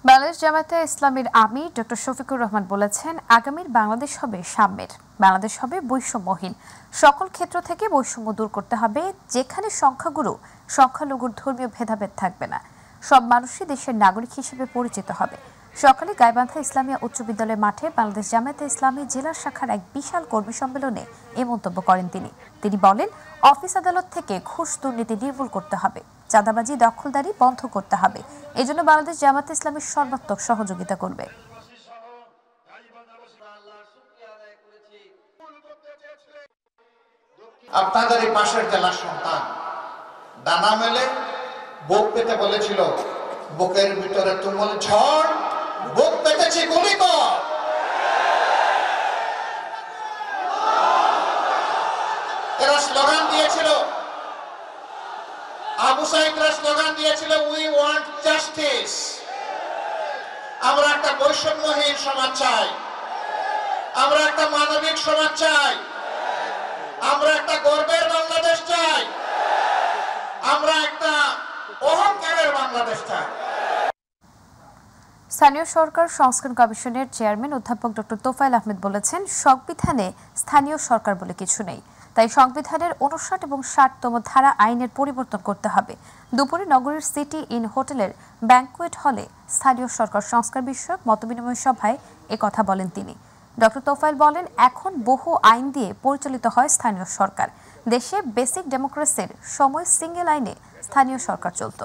বাংলাদেশ জামায়াতে ইসলামীর আমির ডক্টর শফিকুর রহমান বলেছেন, আগামীর বাংলাদেশ হবে সাম্যের, বাংলাদেশ হবে বৈষম্যহীন। সকল ক্ষেত্র থেকে বৈষম্য দূর করতে হবে, যেখানে সংখ্যাগুরু সংখ্যালঘুর ধর্মীয় ভেদাভেদ থাকবে না। সব মানুষই দেশের নাগরিক হিসেবে পরিচিত হবে। সকালে গাইবান্ধা ইসলামিয়া উচ্চ বিদ্যালয় মাঠে বাংলাদেশ জামায়াতে ইসলামী জেলা শাখার এক বিশাল কর্মী সম্মেলনে এ মন্তব্য করেন তিনি বলেন, অফিস আদালত থেকে ঘুষ দুর্নীতি নির্মূল করতে হবে, চাঁদাবাজি দখলদারি বন্ধ করতে হবে। এজন্য বাংলাদেশ জামায়াতে ইসলামী সর্বাত্মক সহযোগিতা করবে। আপনাদের এই পাশের জেলার সন্তান ডানা মেলে বুক পেতে বলেছিল, বুকের ভিতরে তুমুল ঝড়, বুক পেতেছি গুলি কর। এরা স্লোগান দিয়েছিল, আবু সাইদরা স্লোগান দিয়েছিল, উই ওয়ান্ট জাস্টিস। আমরা একটা বৈষম্যহীন সমাজ চাই, আমরা একটা মানবিক সমাজ চাই, আমরা একটা গর্বের বাংলাদেশ চাই, আমরা একটা অহংকারের বাংলাদেশ চাই। স্থানীয় সরকার সংস্কার কমিশনের চেয়ারম্যান অধ্যাপক ডক্টর তোফায়েল আহমেদ বলেছেন, সংবিধানে স্থানীয় সরকার বলে কিছু নেই, তাই সংবিধানের 59 এবং 60তম ধারা আইনের পরিবর্তন করতে হবে। দুপুরে নগরীর সিটি ইন হোটেলের ব্যাংকুয়েট হলে স্থানীয় সরকার সংস্কার বিষয়ক মতবিনিময় সভায় একথা বলেন তিনি। ডক্টর তোফায়েল বলেন, এখন বহু আইন দিয়ে পরিচালিত হয় স্থানীয় সরকার। দেশে বেসিক ডেমোক্রেসির সময় সিঙ্গেল আইনে স্থানীয় সরকার চলত।